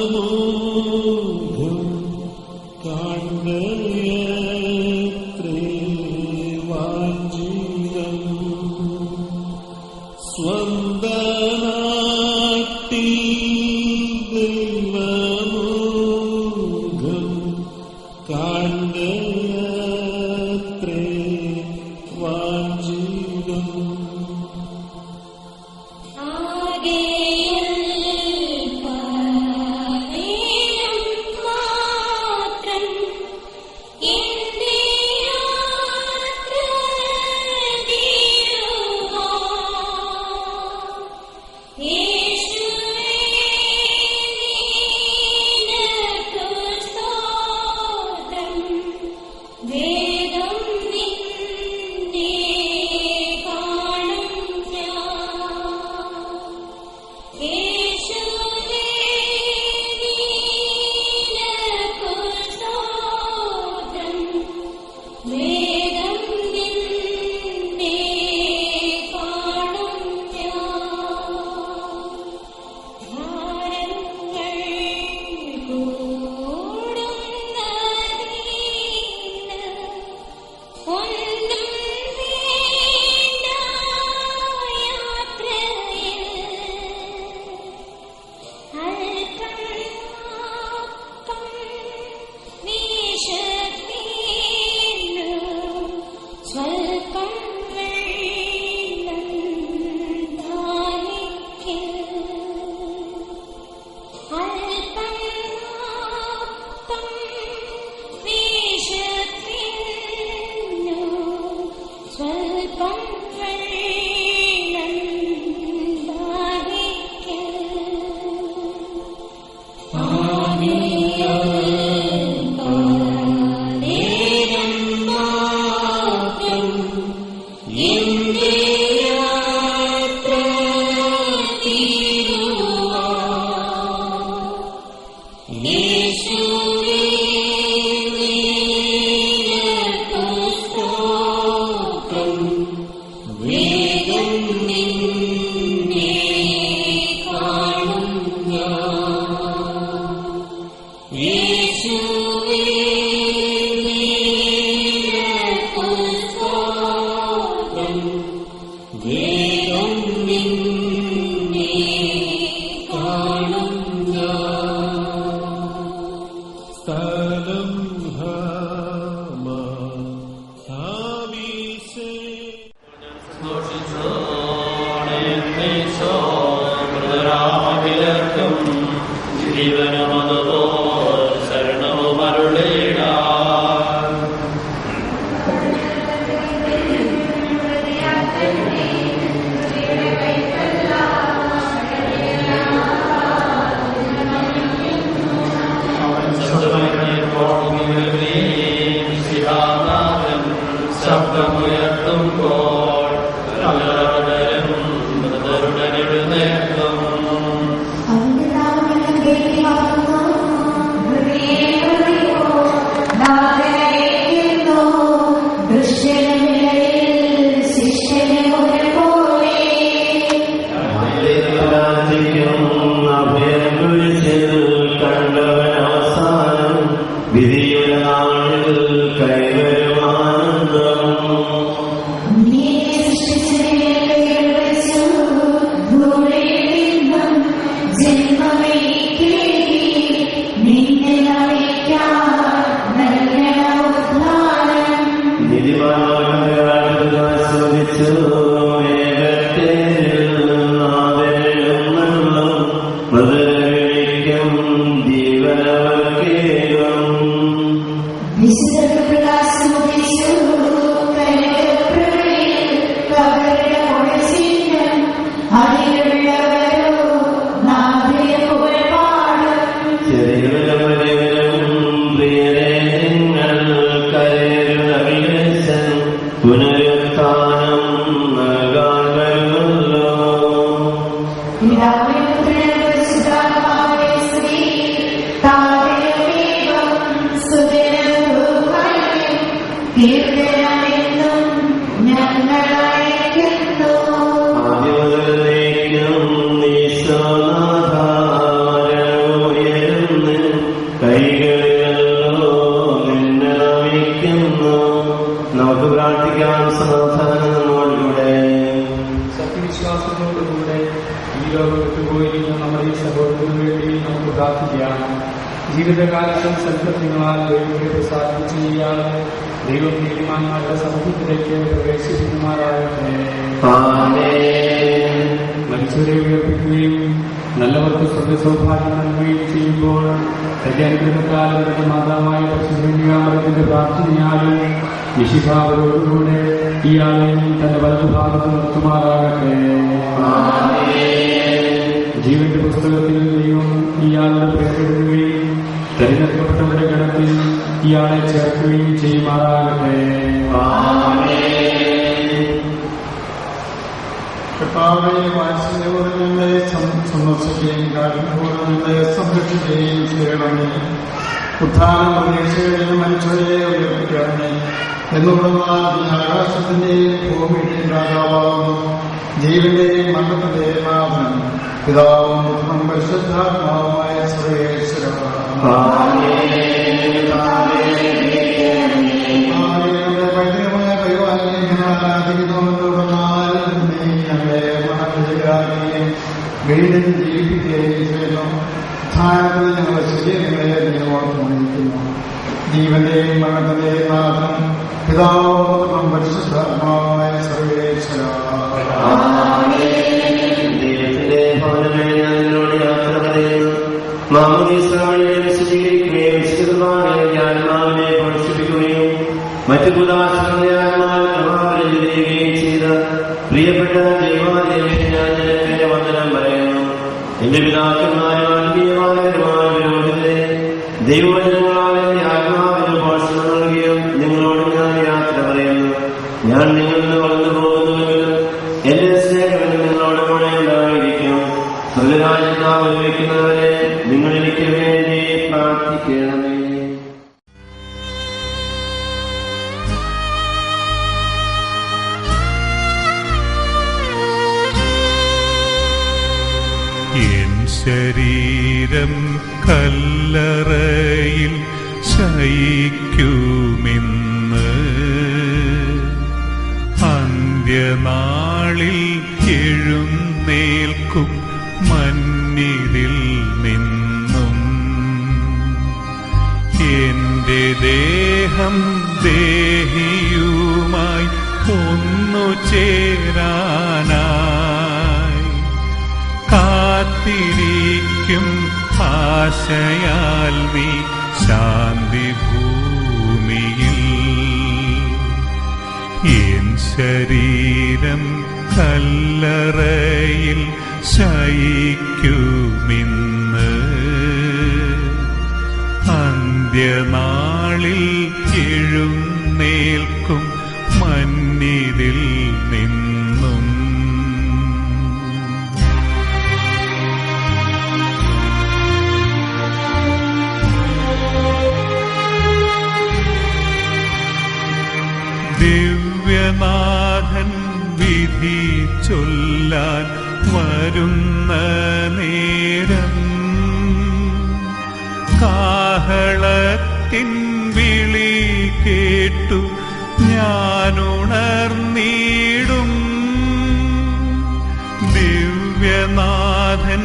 Thank you. പ്രാർത്ഥിക്കാം. ജീവിതകാലത്തും സൽക്കൃത്യങ്ങളാൽ ദൈവത്തെ പ്രസാദിപ്പിച്ച് ചെയ്യാതെ ദൈവം നീതിമാന്മാരുടെ സമൂഹത്തിലേക്ക് പ്രവേശിപ്പിക്കുമാറാകട്ടെ. മനുഷ്യരെ ഉയർപ്പിക്കുകയും നല്ലവർക്ക് സ്വന്തസൗഭാഗ്യം നൽകുകയും ചെയ്യുമ്പോൾ തന്റെ അനുഗ്രഹത്താൽ അവരുടെ മാതാവായ പരിശുദ്ധന്റെ പ്രാർത്ഥനയാലും വിശുദ്ധാവരോടുകൂടെ ഇയാളെയും തന്റെ വലതുഭാഗത്ത് നിർത്തുമാറാകട്ടെ. ജീവന്റെ പുസ്തകത്തിൽ ദൈവം ഇയാളുടെ പേരിടുകയും തെരഞ്ഞെടുക്കപ്പെട്ടവരുടെ ഗണത്തിൽ ഇയാളെ ചേർക്കുകയും ചെയ്യുമാറാകട്ടെ. കർത്താവേ, വാത്സല്യത്തോടെ ഞങ്ങളെ സന്ദർശിക്കുകയും കാരുണ്യത്തോടെ ഞങ്ങളെ സംരക്ഷിക്കുകയും ചെയ്യണമേ. ഉത്ഥാനം പ്രതീക്ഷകളിൽ മനുഷ്യരെ ഉയർപ്പിക്കണമേ. എന്നുള്ള ആകാശത്തിന്റെയും ഭൂമിയുടെയും രാജാവാകുന്നു, ജീവന്റെയും മരണത്തിന്റെയും നാഥൻ, പിതാവും പുത്രനും പരിശുദ്ധാത്മാവുമായ സർവേശ്വരൻ. പൈതൃകമായ പരിപാലനം ആരാധിക്കുന്നവരോടൊന്നാലും ഞങ്ങളെ മണപ്പിക്കുകയും വീണ്ടും ജീവിപ്പിക്കുകയും ചെയ്യുന്നു. സ്ഥാനത്തിൽ ഞങ്ങളുടെ ശരീരങ്ങളെ നിയമോർമ്മിക്കുന്നു. ജീവന്റെയും മരണത്തിന്റെയും നാഥൻ, പിതാവും പരിശുദ്ധാത്മാവായ സർവേശ്വരൻ. മറ്റു പുതാശിക്കുകയും ചെയ്ത പ്രിയപ്പെട്ട ദൈവാദേശം ഞാൻ നിനക്ക് വന്ദനം പറയുന്നു. എന്റെ പിതാക്കന്മാരും ആത്മീയമായവരുമായവരോടെ ദൈവവചനങ്ങളാൽ എന്റെ ആത്മാവിന് പോഷണം നൽകിയും നിങ്ങളോട് ഞാൻ യാത്ര പറയുന്നു. ഞാൻ നിങ്ങളിൽ നിന്ന് വളർന്നു പോകുന്നുവെങ്കിലും എന്റെ സ്നേഹം നിങ്ങളോട് കൂടെ ഉണ്ടായിരിക്കും. സ്വർഗരാജ്യത്താൽ വയ്ക്കുന്നവരെ നിങ്ങൾ എനിക്ക് വേണ്ടി പ്രാർത്ഥിക്കണമേ. എൻ ശരീരം കല്ലറയിൽ ശയിക്കുമെന്ന് അന്ത്യനാളിൽ എഴുന്നേൽക്കും മന്നിതിൽ നിന്നും. എന്റെ ദേഹം ദേഹിയുമായി ഒന്നു ചേരാനായി കാത്തിരിക്കും ആശയാൽ നീ ശാന്തി ഭൂമിയിൽ. എൻ ശരീരം കല്ലറയിൽ ശയിക്കുമെന്ന് അന്ത്യനാളിൽ എഴുന്നേൽക്കും മന്നിതിൽ നിന്നും. ദിവ്യനാഥൻ വിധി ചൊല്ലാൻ വരുന്ന നേരം കാഹളത്തിൻ വിളി കേട്ടു ഞാനുണർന്നിടും. ദിവ്യനാഥൻ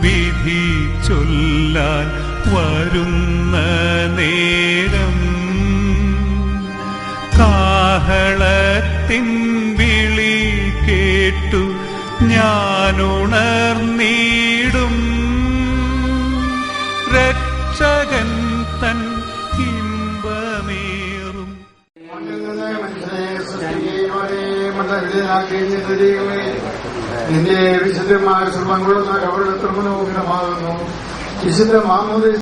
വിധി ചൊല്ലാൻ വരുന്ന നേരം കാഹളത്തിൻ വിളി കേട്ടു ഞാനുണർന്നിടും. രക്ഷകൻ തൻ ഇമ്പമേറും നിന്റെ വിശുദ്ധമായ സർവ്വങ്ങളുടെ അവരുടെ തൃമനോഹരമാകുന്നു. വിശുദ്ധ മാമോദീസ